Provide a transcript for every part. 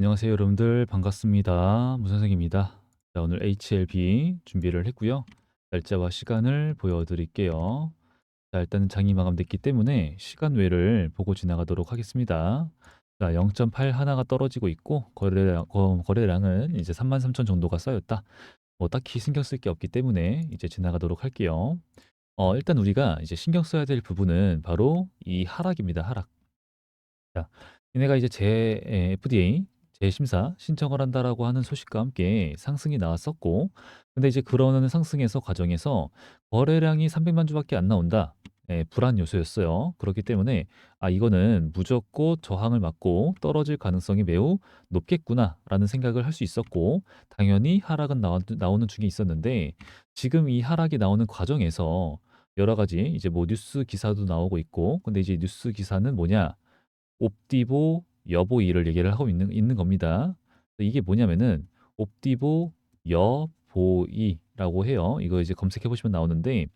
안녕하세요, 여러분들. 반갑습니다. 무선생입니다. 자, 오늘 HLB 준비를 했고요. 날짜와 시간을 보여드릴게요. 자, 일단은 장이 마감됐기 때문에 시간 외를 보고 지나가도록 하겠습니다. 자, 0.8 하나가 떨어지고 있고 거래량은 이제 33,000 정도가 쌓였다. 뭐 딱히 신경 쓸 게 없기 때문에 이제 지나가도록 할게요. 일단 우리가 이제 신경 써야 될 부분은 바로 이 하락입니다. 하락. 자, 얘네가 이제 FDA 재심사 신청을 한다라고 하는 소식과 함께 상승이 나왔었고, 근데 이제 그러는 상승에서 과정에서 거래량이 300만 주밖에 안 나온다. 불안 요소였어요. 그렇기 때문에 이거는 무조건 저항을 맞고 떨어질 가능성이 매우 높겠구나라는 생각을 할 수 있었고, 당연히 하락은 나오는 중에 있었는데, 지금 이 하락이 나오는 과정에서 여러 가지 이제 뭐 뉴스 기사도 나오고 있고, 근데 이제 뉴스 기사는 뭐냐? 옵디보 여보이를 얘기를 하고 있는 겁니다. 이게 뭐냐면은 옵디보 여보이라고 해요. 이거 이제 검색해 보시면 나오는데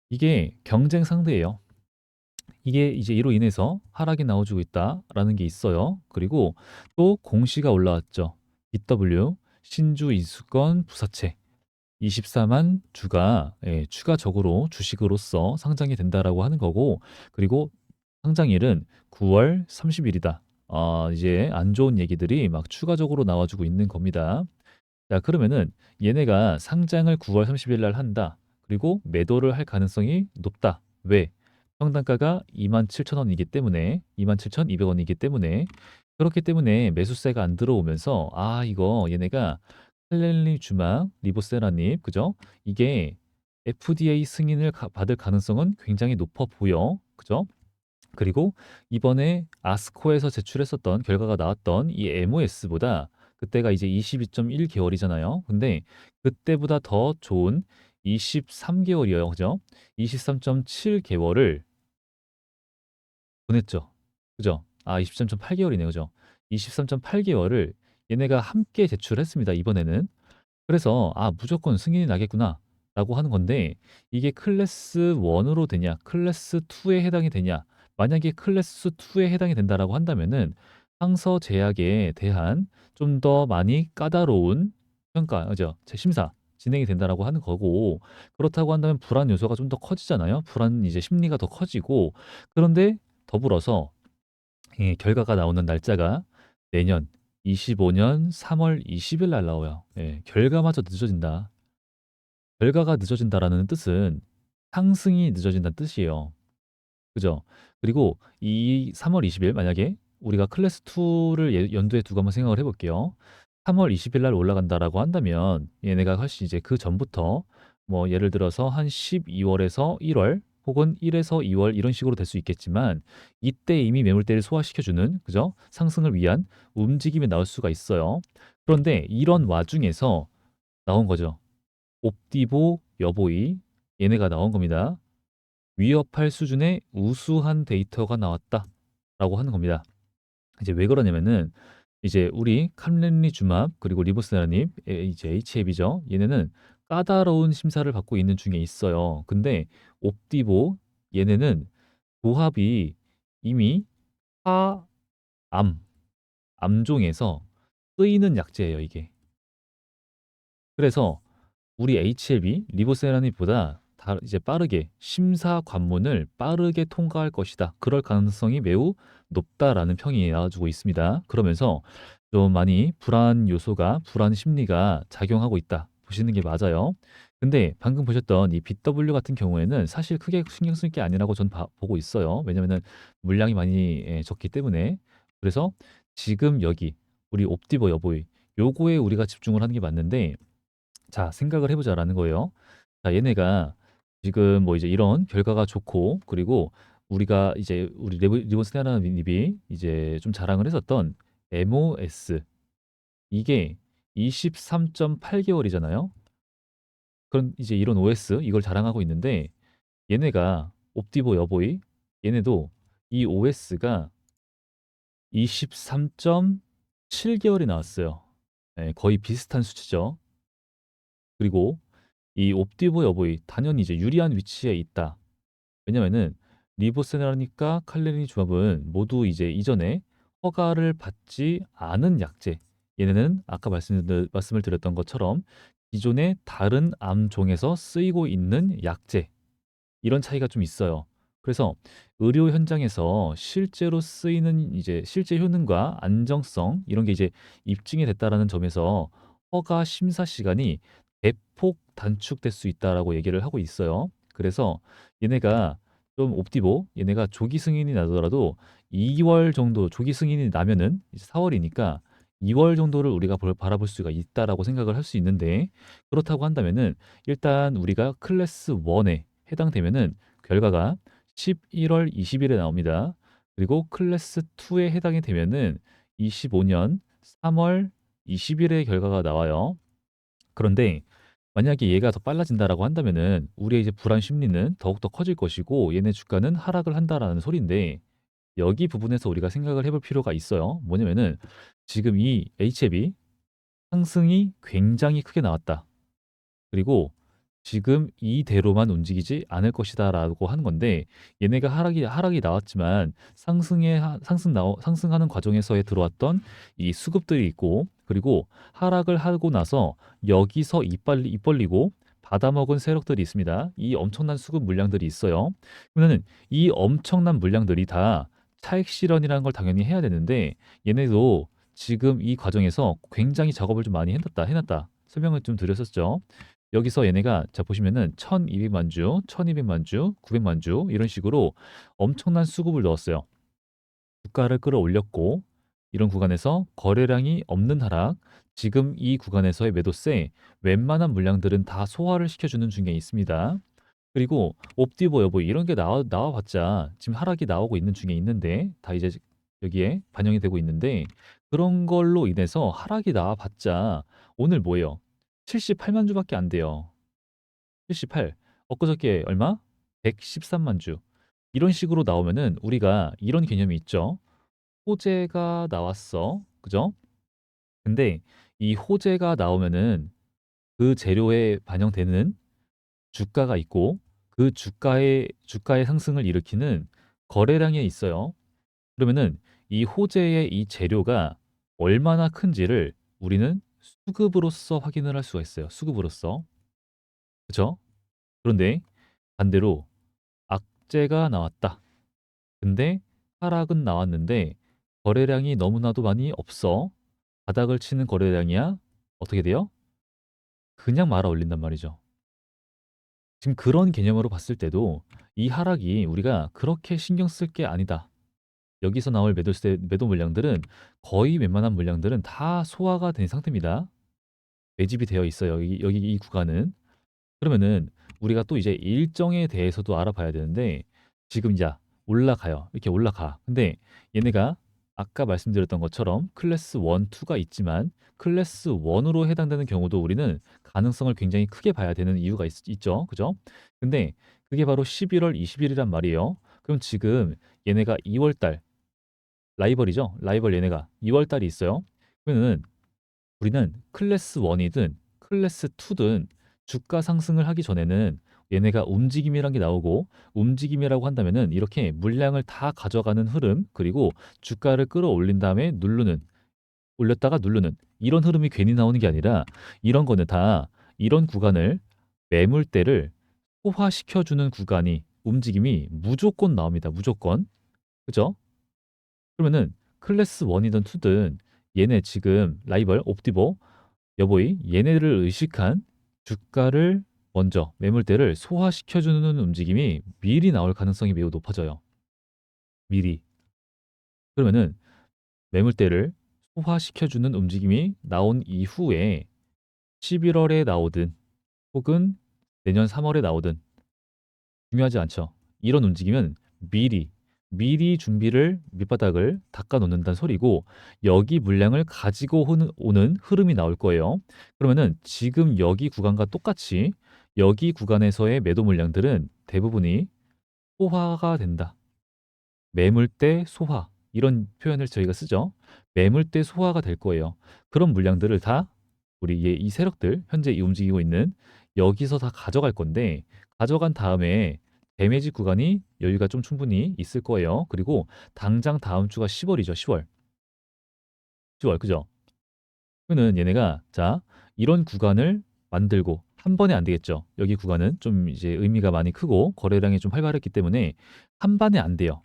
이게 경쟁 상대예요. 이게 이제 이로 인해서 하락이 나와주고 있다라는 게 있어요. 그리고 또 공시가 올라왔죠. BW 신주 이수건 부사채 24만 주가 추가적으로 주식으로서 상장이 된다라고 하는 거고, 그리고 상장일은 9월 30일이다. 이제 안 좋은 얘기들이 막 추가적으로 나와주고 있는 겁니다. 자, 그러면은 얘네가 상장을 9월 30일 날 한다. 그리고 매도를 할 가능성이 높다. 왜? 평단가가 27,000원이기 때문에, 27,200원이기 때문에, 그렇기 때문에 매수세가 안 들어오면서 이거 얘네가 클렌리 주막, 리보세라닙, 그죠? 이게 FDA 승인을 받을 가능성은 굉장히 높아 보여. 그죠? 그리고 이번에 아스코에서 제출했었던 결과가 나왔던 이 MOS보다 그때가 이제 22.1개월이잖아요. 근데 그때보다 더 좋은 23개월이에요. 그죠? 23.7개월을 보냈죠. 그죠? 23.8개월이네요. 그죠? 23.8개월을 얘네가 함께 제출했습니다. 이번에는. 그래서 무조건 승인이 나겠구나 라고 하는 건데, 이게 클래스 1으로 되냐 클래스 2에 해당이 되냐. 만약에 클래스 2에 해당이 된다라고 한다면은 상서 제약에 대한 좀 더 많이 까다로운 평가, 그죠? 심사 진행이 된다라고 하는 거고, 그렇다고 한다면 불안 요소가 좀 더 커지잖아요. 불안 이제 심리가 더 커지고. 그런데 더불어서 이 결과가 나오는 날짜가 내년 25년 3월 20일 날 나와요. 결과마저 늦어진다. 결과가 늦어진다라는 뜻은 상승이 늦어진다는 뜻이에요. 그죠? 그리고 이 3월 20일 만약에 우리가 클래스 2를 연두에 두고 한번 생각을 해볼게요. 3월 20일 날 올라간다라고 한다면 얘네가 훨씬 이제 그 전부터 뭐 예를 들어서 한 12월에서 1월 혹은 1에서 2월 이런 식으로 될 수 있겠지만, 이때 이미 매물대를 소화시켜주는, 그죠? 상승을 위한 움직임이 나올 수가 있어요. 그런데 이런 와중에서 나온 거죠. 옵디보 여보이, 얘네가 나온 겁니다. 위협할 수준의 우수한 데이터가 나왔다라고 하는 겁니다. 이제 왜 그러냐면은 이제 우리 캄렌리 주맙 그리고 리보스나라님, 이제 HAB죠. 얘네는 까다로운 심사를 받고 있는 중에 있어요. 근데 옵디보 얘네는 조합이 이미 하암 암종에서 쓰이는 약재예요, 이게. 그래서 우리 HLB 리보세라님보다 이제 빠르게 심사 관문을 빠르게 통과할 것이다. 그럴 가능성이 매우 높다라는 평이 나와주고 있습니다. 그러면서 좀 많이 불안 요소가, 불안 심리가 작용하고 있다 보시는 게 맞아요. 근데 방금 보셨던 이 BW 같은 경우에는 사실 크게 신경 쓸 게 아니라고 전 보고 있어요. 왜냐면은 물량이 많이 적기 때문에. 그래서 지금 여기 우리 옵디버 여보이, 요거에 우리가 집중을 하는 게 맞는데, 자, 생각을 해보자라는 거예요. 자, 얘네가 지금 뭐 이제 이런 결과가 좋고, 그리고 우리가 이제 우리 리본 스테라님이 이제 좀 자랑을 했었던 MOS, 이게 23.8개월이잖아요. 그런 이제 이런 OS 이걸 자랑하고 있는데, 얘네가 옵디보 여보이, 얘네도 이 OS가 23.7개월이 나왔어요. 거의 비슷한 수치죠. 그리고 이 옵디보 여부의 당연히 이제 유리한 위치에 있다. 왜냐면은 리보세라니까 칼레니 조합은 모두 이제 이전에 허가를 받지 않은 약재, 얘네는 아까 말씀을 드렸던 것처럼 기존의 다른 암종에서 쓰이고 있는 약재 이런 차이가 좀 있어요. 그래서 의료 현장에서 실제로 쓰이는 이제 실제 효능과 안정성 이런 게 이제 입증이 됐다라는 점에서 허가 심사 시간이 대폭 단축될 수 있다라고 얘기를 하고 있어요. 그래서 얘네가 좀 옵티보 얘네가 조기 승인이 나더라도 2월 정도 조기 승인이 나면은 이제 4월이니까 2월 정도를 우리가 바라볼 수가 있다라고 생각을 할 수 있는데 그렇다고 한다면은 일단 우리가 클래스 1에 해당되면은 결과가 11월 20일에 나옵니다. 그리고 클래스 2에 해당이 되면은 25년 3월 20일에 결과가 나와요. 그런데 만약에 얘가 더 빨라진다라고 한다면은 우리의 이제 불안 심리는 더욱더 커질 것이고 얘네 주가는 하락을 한다라는 소리인데 여기 부분에서 우리가 생각을 해볼 필요가 있어요. 뭐냐면은 지금 이 HLB 상승이 굉장히 크게 나왔다. 그리고 지금 이대로만 움직이지 않을 것이다라고 하는 건데 얘네가 하락이 나왔지만 상승하는 과정에서에 들어왔던 이 수급들이 있고 그리고 하락을 하고 나서 여기서 입 벌리고 받아먹은 세력들이 있습니다. 이 엄청난 수급 물량들이 있어요. 그러면은 이 엄청난 물량들이 다 차익 실현이라는 걸 당연히 해야 되는데 얘네도 지금 이 과정에서 굉장히 작업을 좀 많이 해놨다. 설명을 좀 드렸었죠. 여기서 얘네가 자 보시면은 1200만 주, 1200만 주, 900만 주 이런 식으로 엄청난 수급을 넣었어요. 주가를 끌어올렸고 이런 구간에서 거래량이 없는 하락, 지금 이 구간에서의 매도세 웬만한 물량들은 다 소화를 시켜주는 중에 있습니다. 그리고 옵티버 여보 이런 게 나와봤자 지금 하락이 나오고 있는 중에 있는데 다 이제 여기에 반영이 되고 있는데 그런 걸로 인해서 하락이 나와봤자 오늘 뭐예요? 78만 주밖에 안 돼요. 78. 엊그저께 얼마? 113만 주. 이런 식으로 나오면은 우리가 이런 개념이 있죠. 호재가 나왔어. 그죠? 근데 이 호재가 나오면은 그 재료에 반영되는 주가가 있고 그 주가의 상승을 일으키는 거래량이 있어요. 그러면은 이 호재의 이 재료가 얼마나 큰지를 우리는 수급으로서 확인을 할 수가 있어요. 수급으로서. 그죠? 그런데 반대로 악재가 나왔다. 근데 하락은 나왔는데 거래량이 너무나도 많이 없어. 바닥을 치는 거래량이야. 어떻게 돼요? 그냥 말아 올린단 말이죠. 지금 그런 개념으로 봤을 때도 이 하락이 우리가 그렇게 신경 쓸 게 아니다. 여기서 나올 매도 물량들은 거의 웬만한 물량들은 다 소화가 된 상태입니다. 매집이 되어 있어요. 여기 이 구간은. 그러면은 우리가 또 이제 일정에 대해서도 알아봐야 되는데 지금 이제 올라가요. 이렇게 올라가. 근데 얘네가 아까 말씀드렸던 것처럼 클래스 1, 2가 있지만 클래스 1으로 해당되는 경우도 우리는 가능성을 굉장히 크게 봐야 되는 이유가 있죠. 그죠? 근데 그게 바로 11월 20일이란 말이에요. 그럼 지금 얘네가 2월 달 라이벌이죠. 라이벌 얘네가 2월 달이 있어요. 그러면은 우리는 클래스 1이든 클래스 2든 주가 상승을 하기 전에는 얘네가 움직임이란 게 나오고 움직임이라고 한다면은 이렇게 물량을 다 가져가는 흐름 그리고 주가를 끌어올린 다음에 올렸다가 누르는 이런 흐름이 괜히 나오는 게 아니라 이런 거는 다 이런 구간을 매물대를 소화시켜주는 구간이 움직임이 무조건 나옵니다. 무조건. 그죠? 그러면은 클래스 1이든 2든 얘네 지금 라이벌 옵티버 여보이 얘네를 의식한 주가를 먼저 매물대를 소화시켜주는 움직임이 미리 나올 가능성이 매우 높아져요. 미리. 그러면은 매물대를 소화시켜주는 움직임이 나온 이후에 11월에 나오든 혹은 내년 3월에 나오든 중요하지 않죠. 이런 움직임은 미리 준비를 밑바닥을 닦아 놓는다는 소리고 여기 물량을 가지고 오는 흐름이 나올 거예요. 그러면은 지금 여기 구간과 똑같이 여기 구간에서의 매도 물량들은 대부분이 소화가 된다. 매물대 소화 이런 표현을 저희가 쓰죠. 매물대 소화가 될 거예요. 그런 물량들을 다 우리 이 세력들 현재 이 움직이고 있는 여기서 다 가져갈 건데 가져간 다음에 데매지 구간이 여유가 좀 충분히 있을 거예요. 그리고 당장 다음 주가 10월이죠. 10월. 10월 그죠? 그러면은 얘네가 자, 이런 구간을 만들고 한 번에 안 되겠죠. 여기 구간은 좀 이제 의미가 많이 크고 거래량이 좀 활발했기 때문에 한 번에 안 돼요.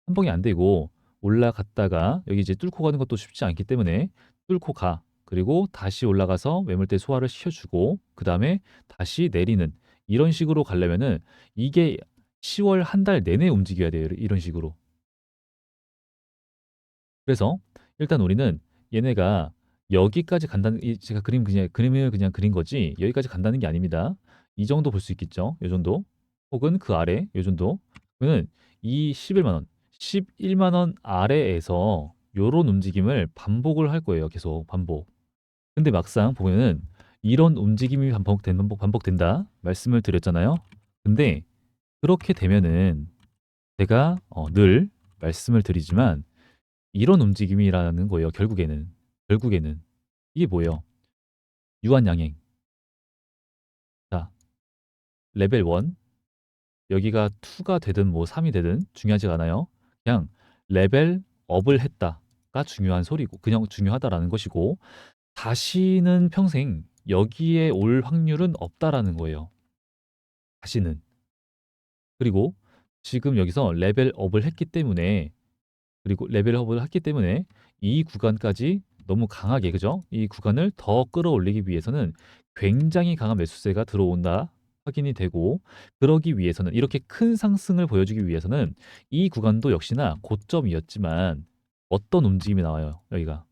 한 번에 안 되고 올라갔다가 여기 이제 뚫고 가는 것도 쉽지 않기 때문에 뚫고 가. 그리고 다시 올라가서 매물대 소화를 시켜주고 그 다음에 다시 내리는 이런 식으로 가려면은 이게 10월 한 달 내내 움직여야 돼요. 이런 식으로. 그래서 일단 우리는 얘네가 여기까지 간다는 제가 그림을 그냥 그린 거지 여기까지 간다는 게 아닙니다. 이 정도 볼 수 있겠죠. 이 정도. 혹은 그 아래 이 정도. 그러면 이 11만 원, 11만 원 아래에서 요런 움직임을 반복을 할 거예요. 계속 반복. 근데 막상 보면은 이런 움직임이 반복된다 말씀을 드렸잖아요. 근데 그렇게 되면은 제가 늘 말씀을 드리지만 이런 움직임이라는 거예요. 결국에는 이게 뭐예요? 유한양행. 자, 레벨 1 여기가 2가 되든 뭐 3이 되든 중요하지 않아요. 그냥 레벨 업을 했다가 중요한 소리고 그냥 중요하다라는 것이고 다시는 평생 여기에 올 확률은 없다라는 거예요. 다시는. 그리고 지금 여기서 레벨업을 했기 때문에 그리고 레벨업을 했기 때문에 이 구간까지 너무 강하게 그죠? 이 구간을 더 끌어올리기 위해서는 굉장히 강한 매수세가 들어온다 확인이 되고 그러기 위해서는 이렇게 큰 상승을 보여주기 위해서는 이 구간도 역시나 고점이었지만 어떤 움직임이 나와요 여기가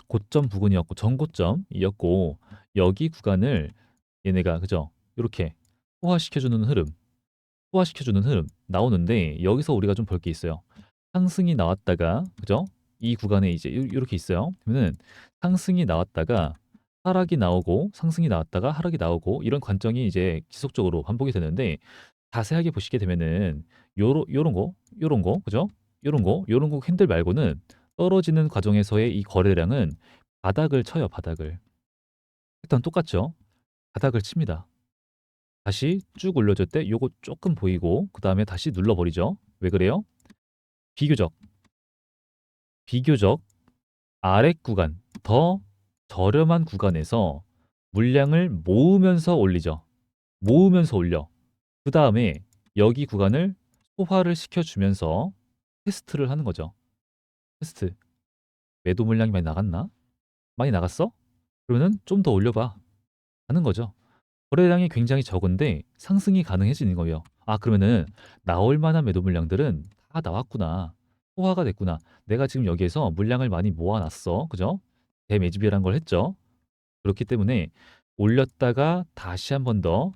고점 부근이었고 전고점이었고 여기 구간을 얘네가 그죠? 이렇게 소화시켜주는 흐름 나오는데 여기서 우리가 좀 볼 게 있어요. 상승이 나왔다가 그죠? 이 구간에 이제 이렇게 있어요. 그러면은 상승이 나왔다가 하락이 나오고 상승이 나왔다가 하락이 나오고 이런 관점이 이제 지속적으로 반복이 되는데 자세하게 보시게 되면은 요런 거 그죠? 요런 거 핸들 말고는 떨어지는 과정에서의 이 거래량은 바닥을 쳐요, 바닥을. 일단 똑같죠? 바닥을 칩니다. 다시 쭉 올려줄 때 요거 조금 보이고 그 다음에 다시 눌러버리죠. 왜 그래요? 비교적 비교적 아래 구간 더 저렴한 구간에서 물량을 모으면서 올리죠. 모으면서 올려. 그 다음에 여기 구간을 소화를 시켜주면서 테스트를 하는 거죠. 테스트. 매도 물량이 많이 나갔나? 많이 나갔어? 그러면은 좀 더 올려봐. 하는 거죠. 거래량이 굉장히 적은데 상승이 가능해지는 거예요. 아, 그러면은 나올 만한 매도 물량들은 다 나왔구나. 소화가 됐구나. 내가 지금 여기에서 물량을 많이 모아놨어. 그죠? 대매집이라는 걸 했죠. 그렇기 때문에 올렸다가 다시 한 번 더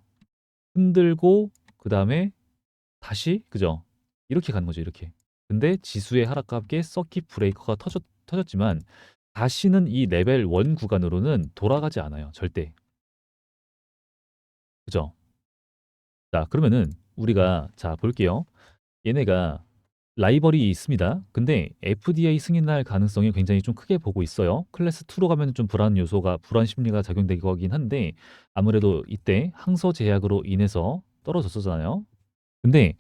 흔들고 그 다음에 다시 그죠? 이렇게 가는 거죠. 이렇게. 근데 지수의 하락과 함께 서킷 브레이커가 터졌지만 다시는 이 레벨 1 구간으로는 돌아가지 않아요. 절대. 그죠? 자, 그러면은 우리가 자 볼게요. 얘네가 라이벌이 있습니다. 근데 FDA 승인날 가능성이 굉장히 좀 크게 보고 있어요. 클래스 2로 가면 좀 불안 심리가 작용되긴 하긴 한데 아무래도 이때 항소 제약으로 인해서 떨어졌었잖아요. 근데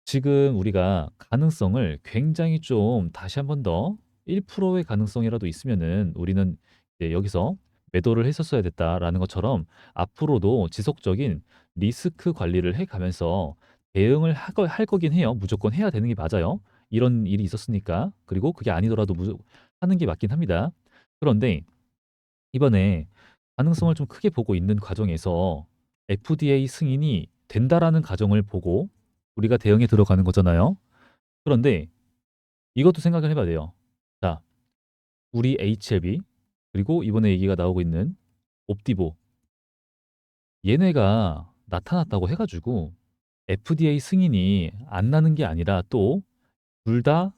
지금 우리가 가능성을 굉장히 좀 다시 한번 더 1%의 가능성이라도 있으면은 우리는 이제 여기서 매도를 했었어야 됐다라는 것처럼 앞으로도 지속적인 리스크 관리를 해 가면서 대응을 할 거긴 해요. 무조건 해야 되는 게 맞아요. 이런 일이 있었으니까. 그리고 그게 아니더라도 하는 게 맞긴 합니다. 그런데 이번에 가능성을 좀 크게 보고 있는 과정에서 FDA 승인이 된다라는 가정을 보고 우리가 대응에 들어가는 거잖아요. 그런데 이것도 생각을 해봐야 돼요. 자, 우리 HLB 그리고 이번에 얘기가 나오고 있는 옵디보 얘네가 나타났다고 해가지고 FDA 승인이 안 나는 게 아니라 또 둘 다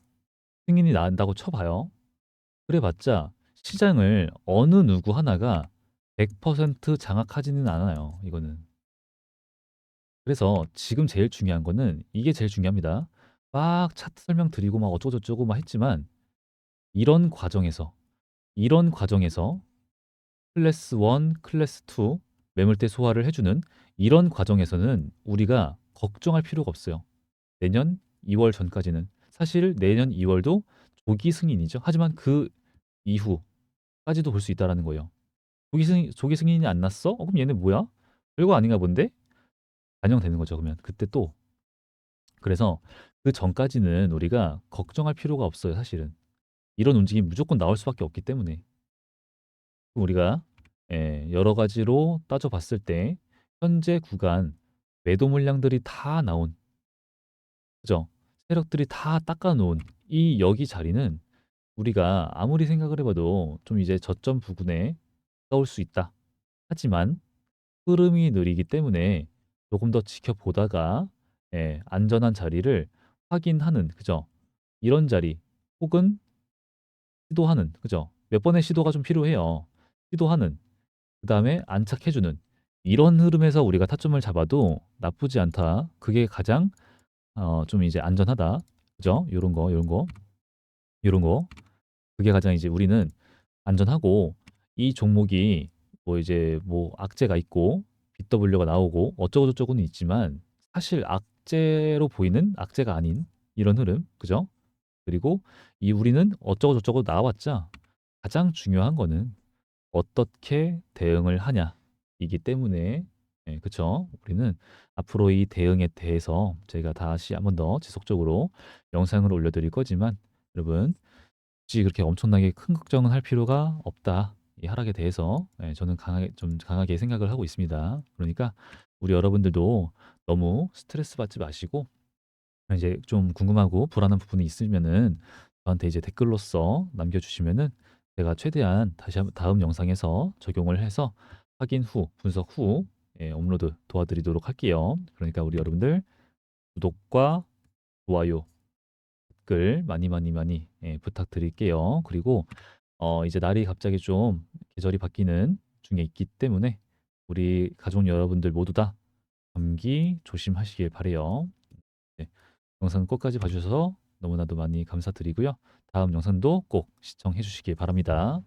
승인이 난다고 쳐봐요. 그래봤자 시장을 어느 누구 하나가 100% 장악하지는 않아요. 이거는. 그래서 지금 제일 중요한 거는 이게 제일 중요합니다. 막 차트 설명 드리고 막 어쩌고저쩌고 막 했지만 이런 과정에서 이런 과정에서 클래스 1, 클래스 2 매물대 소화를 해주는 이런 과정에서는 우리가 걱정할 필요가 없어요. 내년 2월 전까지는 사실 내년 2월도 조기 승인이죠. 하지만 그 이후 까지도 볼 수 있다라는 거예요. 조기 승인이 안 났어? 그럼 얘네 뭐야? 별거 아닌가 본데? 반영되는 거죠. 그러면 그때 또 그래서 그 전까지는 우리가 걱정할 필요가 없어요. 사실은 이런 움직임이 무조건 나올 수밖에 없기 때문에 우리가 여러 가지로 따져봤을 때 현재 구간 매도 물량들이 다 나온 그죠? 세력들이 다 닦아놓은 이 여기 자리는 우리가 아무리 생각을 해봐도 좀 이제 저점 부근에 떠올 수 있다. 하지만 흐름이 느리기 때문에 조금 더 지켜보다가 안전한 자리를 확인하는 그죠? 이런 자리 혹은 시도하는 그죠? 몇 번의 시도가 좀 필요해요. 시도하는 그다음에 안착해주는 이런 흐름에서 우리가 타점을 잡아도 나쁘지 않다. 그게 가장 좀 이제 안전하다. 그죠? 요런 거 그게 가장 이제 우리는 안전하고 이 종목이 뭐 이제 뭐 악재가 있고 BW가 나오고 어쩌고저쩌고는 있지만 사실 악재로 보이는 악재가 아닌 이런 흐름 그죠? 그리고 이 우리는 어쩌고저쩌고 나왔자 가장 중요한 거는 어떻게 대응을 하냐이기 때문에 그쵸? 우리는 앞으로 이 대응에 대해서 제가 다시 한번 더 지속적으로 영상을 올려드릴 거지만 여러분 굳이 그렇게 엄청나게 큰 걱정은 할 필요가 없다. 이 하락에 대해서 저는 강하게 생각을 하고 있습니다. 그러니까 우리 여러분들도 너무 스트레스 받지 마시고 이제 좀 궁금하고 불안한 부분이 있으면은 저한테 이제 댓글로써 남겨주시면은 제가 최대한 다음 영상에서 적용을 해서 확인 후 분석 후 업로드 도와드리도록 할게요. 그러니까 우리 여러분들 구독과 좋아요, 댓글 많이 부탁드릴게요. 그리고 이제 날이 갑자기 좀 계절이 바뀌는 중에 있기 때문에 우리 가족 여러분들 모두 다 감기 조심하시길 바래요. 네, 영상 끝까지 봐주셔서 너무나도 많이 감사드리고요. 다음 영상도 꼭 시청해 주시기 바랍니다.